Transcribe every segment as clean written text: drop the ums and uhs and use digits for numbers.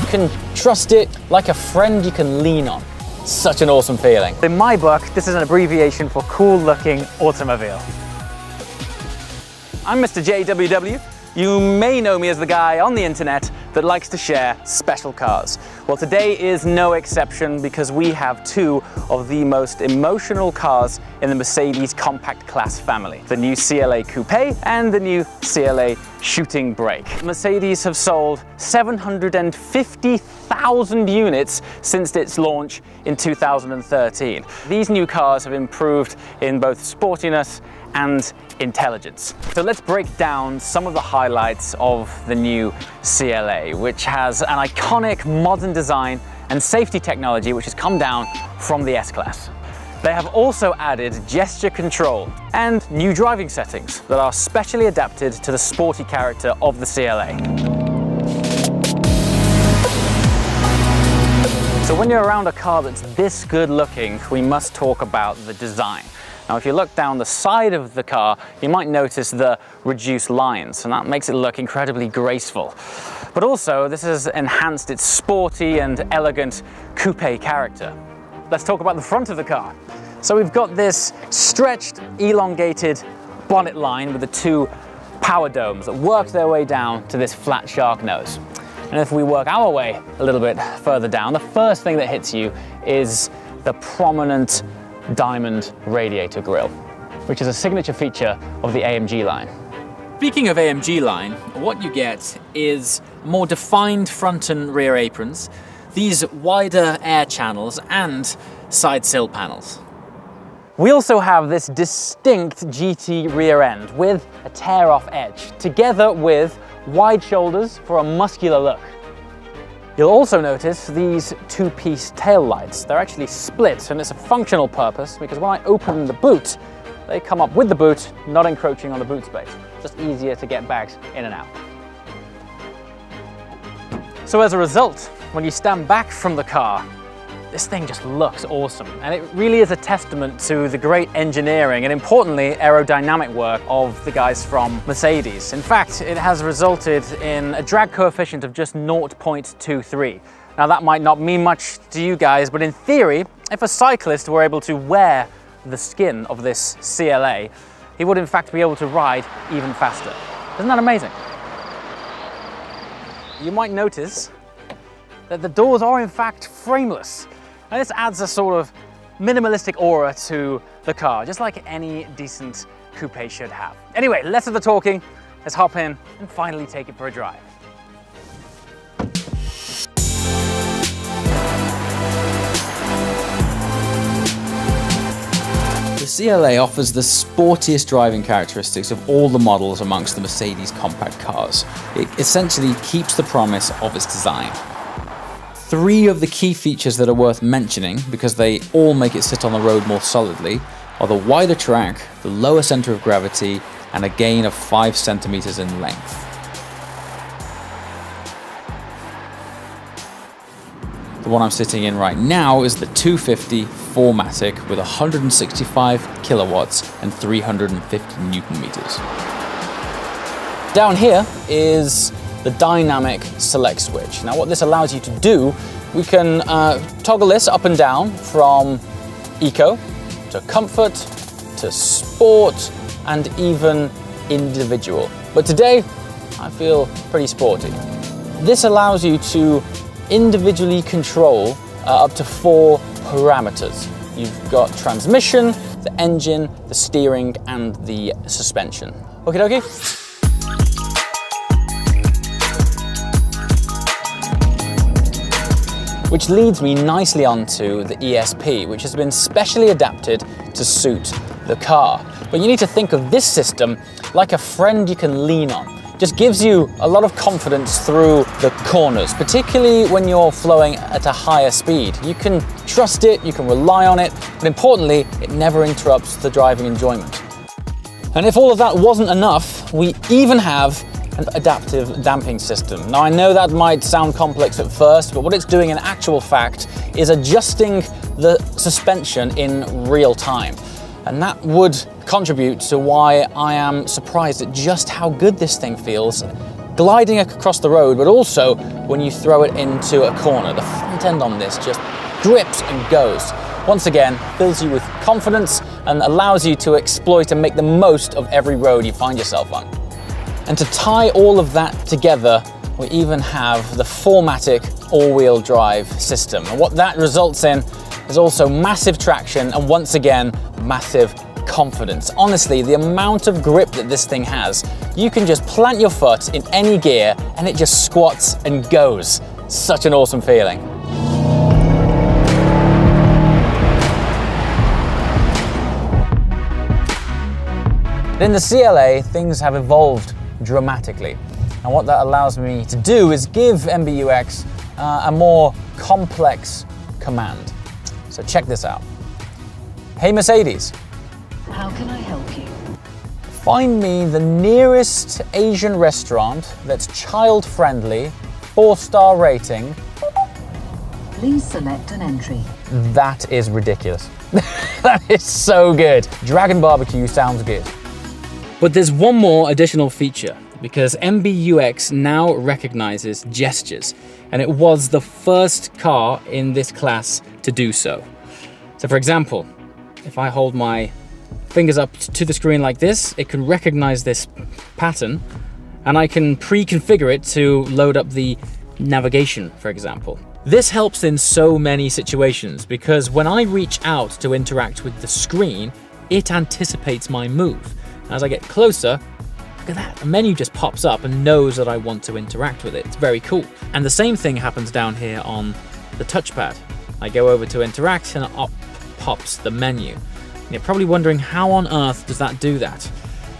can trust it like a friend you can lean on. Such an awesome feeling. In my book, this is an abbreviation for cool looking automobile. I'm MrJWW. You may know me as the guy on the internet that likes to share special cars. Well, today is no exception because we have two of the most emotional cars in the Mercedes compact class family. The new CLA Coupe and the new CLA Shooting Brake. Mercedes have sold 750,000 units since its launch in 2013. These new cars have improved in both sportiness and intelligence. So let's break down some of the highlights of the new CLA, which has an iconic modern design and safety technology which has come down from the S-Klasse. They have also added gesture control and new driving settings that are specially adapted to the sporty character of the CLA. So when you're around a car that's this good looking, we must talk about the design. Now, if you look down the side of the car, you might notice the reduced lines, and that makes it look incredibly graceful. But also, this has enhanced its sporty and elegant coupe character. Let's talk about the front of the car. So we've got this stretched, elongated bonnet line with the two power domes that work their way down to this flat shark nose. And if we work our way a little bit further down, the first thing that hits you is the prominent diamond radiator grille, which is a signature feature of the AMG line. Speaking of AMG line, what you get is more defined front and rear aprons, these wider air channels and side sill panels. We also have this distinct GT rear end with a tear-off edge, together with wide shoulders for a muscular look. You'll also notice these two-piece tail lights. They're actually split, and it's a functional purpose because when I open the boot, they come up with the boot, not encroaching on the boot space. Just easier to get bags in and out. So as a result, when you stand back from the car, this thing just looks awesome. And it really is a testament to the great engineering and, importantly, aerodynamic work of the guys from Mercedes. In fact, it has resulted in a drag coefficient of just 0.23. Now, that might not mean much to you guys, but in theory, if a cyclist were able to wear the skin of this CLA, he would in fact be able to ride even faster. Isn't that amazing? You might notice that the doors are in fact frameless. And this adds a sort of minimalistic aura to the car, just like any decent coupe should have. Anyway, less of the talking, let's hop in and finally take it for a drive. The CLA offers the sportiest driving characteristics of all the models amongst the Mercedes compact cars. It essentially keeps the promise of its design. Three of the key features that are worth mentioning, because they all make it sit on the road more solidly, are the wider track, the lower center of gravity, and a gain of 5 centimeters in length. The one I'm sitting in right now is the 250 4MATIC with 165 kilowatts and 350 Newton meters. Down here is the dynamic select switch. Now what this allows you to do, we can toggle this up and down from eco to comfort to sport and even individual. But today I feel pretty sporty. This allows you to individually control up to 4 parameters. You've got transmission, the engine, the steering and the suspension. Okie dokie? Which leads me nicely onto the ESP, which has been specially adapted to suit the car. But you need to think of this system like a friend you can lean on. Just gives you a lot of confidence through the corners, particularly when you're flowing at a higher speed. You can trust it, you can rely on it, but importantly, it never interrupts the driving enjoyment. And if all of that wasn't enough, we even have an adaptive damping system. Now I know that might sound complex at first, but what it's doing in actual fact is adjusting the suspension in real time. And that would contribute to why I am surprised at just how good this thing feels gliding across the road, but also when you throw it into a corner. The front end on this just grips and goes. Once again, fills you with confidence and allows you to exploit and make the most of every road you find yourself on. And to tie all of that together, we even have the 4MATIC all-wheel drive system. And what that results in is also massive traction and once again, massive confidence. Honestly, the amount of grip that this thing has, you can just plant your foot in any gear and it just squats and goes. Such an awesome feeling. In the CLA, things have evolved dramatically. And what that allows me to do is give MBUX a more complex command. So check this out. Hey Mercedes. How can I help you? Find me the nearest Asian restaurant that's child-friendly, 4-star rating. Please select an entry. That is ridiculous. That is so good. Dragon Barbecue sounds good. But there's one more additional feature, because MBUX now recognizes gestures, and it was the first car in this class to do so. So for example, if I hold my fingers up to the screen like this, it can recognize this pattern, and I can pre-configure it to load up the navigation, for example. This helps in so many situations, because when I reach out to interact with the screen, it anticipates my move. As I get closer, look at that, a menu just pops up and knows that I want to interact with it. It's very cool. And the same thing happens down here on the touchpad. I go over to interact and up pops the menu. And you're probably wondering how on earth does that do that?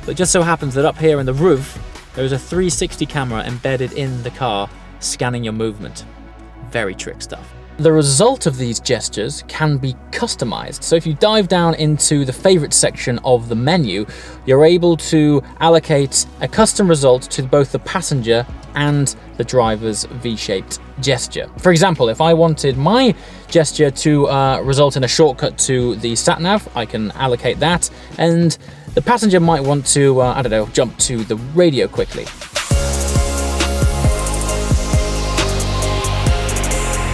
But it just so happens that up here in the roof, there's a 360 camera embedded in the car scanning your movement. Very trick stuff. The result of these gestures can be customized. So if you dive down into the favorite section of the menu, you're able to allocate a custom result to both the passenger and the driver's V-shaped gesture. For example, if I wanted my gesture to result in a shortcut to the sat-nav, I can allocate that, and the passenger might want to, I don't know, jump to the radio quickly.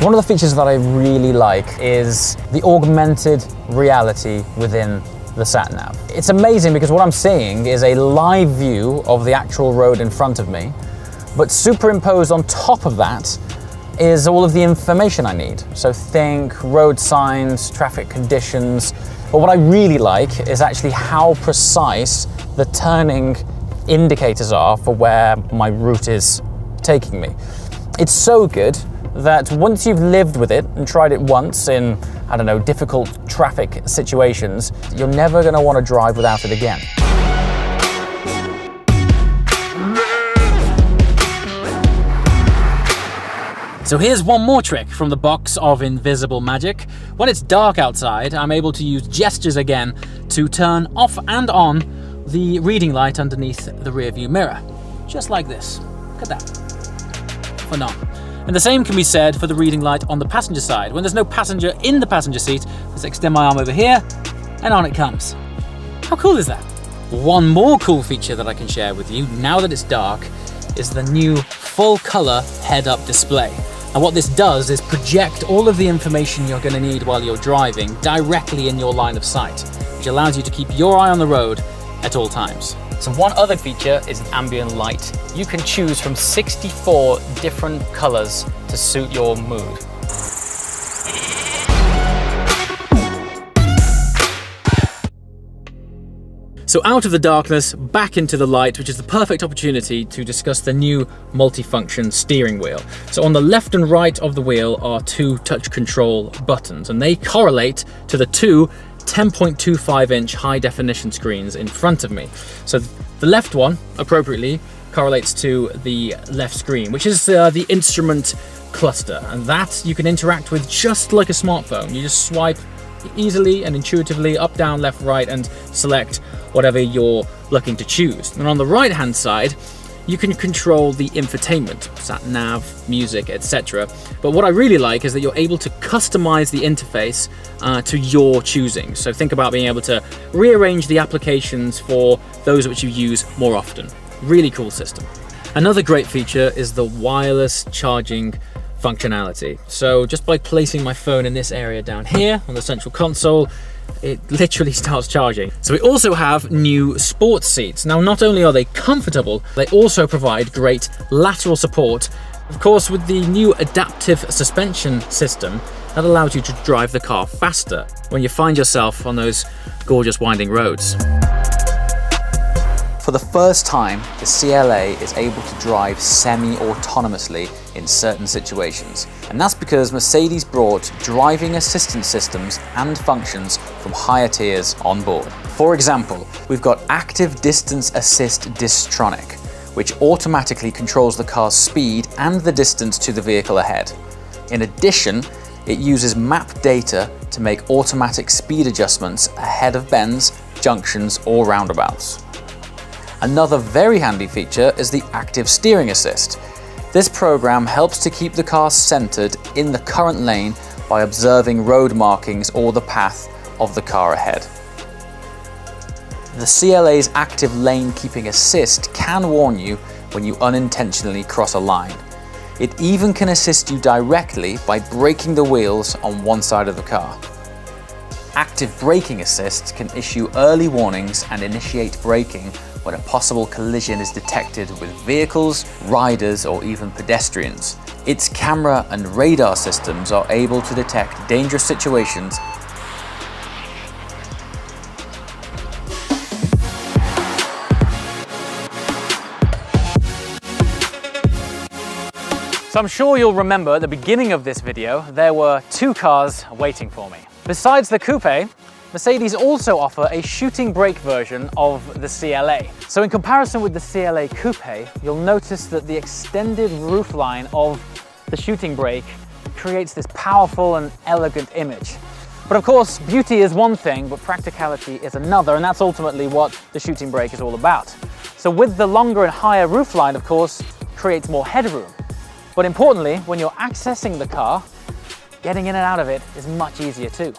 One of the features that I really like is the augmented reality within the sat-nav. It's amazing because what I'm seeing is a live view of the actual road in front of me, but superimposed on top of that is all of the information I need. So think road signs, traffic conditions, but what I really like is actually how precise the turning indicators are for where my route is taking me. It's so good that once you've lived with it and tried it once in, I don't know, difficult traffic situations, you're never going to want to drive without it again. So here's one more trick from the box of invisible magic. When it's dark outside, I'm able to use gestures again to turn off and on the reading light underneath the rear view mirror. Just like this. Look at that. Phenomenal. And the same can be said for the reading light on the passenger side. When there's no passenger in the passenger seat, let's extend my arm over here, and on it comes. How cool is that? One more cool feature that I can share with you, now that it's dark, is the new full color head-up display. And what this does is project all of the information you're going to need while you're driving directly in your line of sight, which allows you to keep your eye on the road at all times. So one other feature is ambient light. You can choose from 64 different colors to suit your mood. So out of the darkness, back into the light, which is the perfect opportunity to discuss the new multifunction steering wheel. So on the left and right of the wheel are two touch control buttons, and they correlate to the two 10.25-inch high-definition screens in front of me. So the left one, appropriately, correlates to the left screen, which is the instrument cluster, and that you can interact with just like a smartphone. You just swipe easily and intuitively up, down, left, right, and select whatever you're looking to choose. And on the right-hand side, you can control the infotainment, sat nav, music, etc. But what I really like is that you're able to customize the interface to your choosing. So think about being able to rearrange the applications for those which you use more often. Really cool system. Another great feature is the wireless charging functionality. So just by placing my phone in this area down here on the central console, it literally starts charging. So we also have new sports seats. Now, not only are they comfortable, they also provide great lateral support. Of course, with the new adaptive suspension system, that allows you to drive the car faster when you find yourself on those gorgeous winding roads. For the first time, the CLA is able to drive semi-autonomously in certain situations. And that's because Mercedes brought driving assistance systems and functions from higher tiers on board. For example, we've got active distance assist Distronic, which automatically controls the car's speed and the distance to the vehicle ahead. In addition, it uses map data to make automatic speed adjustments ahead of bends, junctions, or roundabouts. Another very handy feature is the active steering assist. This program helps to keep the car centered in the current lane by observing road markings or the path of the car ahead. The CLA's active lane keeping assist can warn you when you unintentionally cross a line. It even can assist you directly by braking the wheels on one side of the car. Active braking assist can issue early warnings and initiate braking when a possible collision is detected with vehicles, riders, or even pedestrians. Its camera and radar systems are able to detect dangerous situations . So I'm sure you'll remember at the beginning of this video, there were two cars waiting for me. Besides the coupe, Mercedes also offer a shooting brake version of the CLA. So in comparison with the CLA coupe, you'll notice that the extended roofline of the shooting brake creates this powerful and elegant image. But of course, beauty is one thing, but practicality is another, and that's ultimately what the shooting brake is all about. So with the longer and higher roofline, of course, creates more headroom. But importantly, when you're accessing the car, getting in and out of it is much easier too.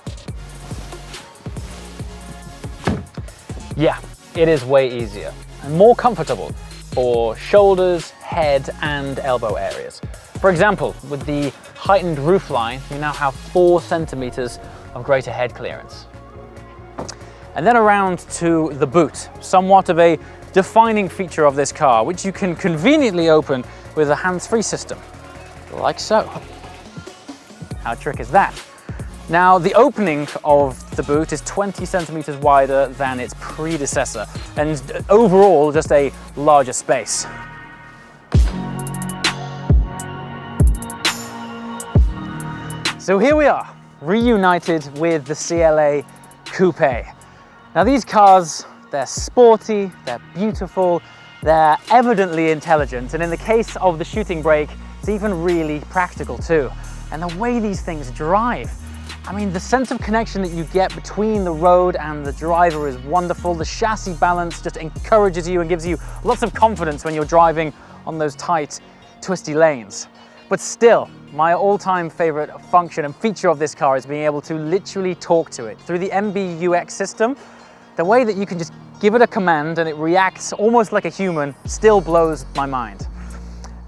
Yeah, it is way easier and more comfortable for shoulders, head, and elbow areas. For example, with the heightened roofline, you now have 4 centimeters of greater head clearance. And then around to the boot, somewhat of a defining feature of this car, which you can conveniently open with a hands-free system, like so. How trick is that? Now, the opening of the boot is 20 centimeters wider than its predecessor, and overall just a larger space. So here we are, reunited with the CLA Coupe. Now these cars, they're sporty, they're beautiful, they're evidently intelligent, and in the case of the shooting brake, it's even really practical too. And the way these things drive, I mean, the sense of connection that you get between the road and the driver is wonderful. The chassis balance just encourages you and gives you lots of confidence when you're driving on those tight, twisty lanes. But still, my all-time favorite function and feature of this car is being able to literally talk to it. Through the MBUX system, the way that you can just give it a command and it reacts almost like a human still blows my mind.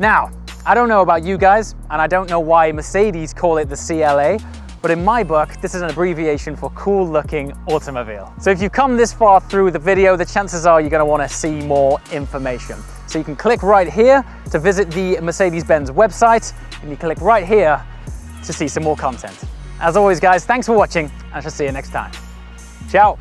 Now, I don't know about you guys, and I don't know why Mercedes call it the CLA, but in my book, this is an abbreviation for cool looking automobile. So if you've come this far through the video, the chances are you're going to want to see more information. So you can click right here to visit the Mercedes-Benz website, and you click right here to see some more content. As always guys, thanks for watching, and I shall see you next time. Ciao.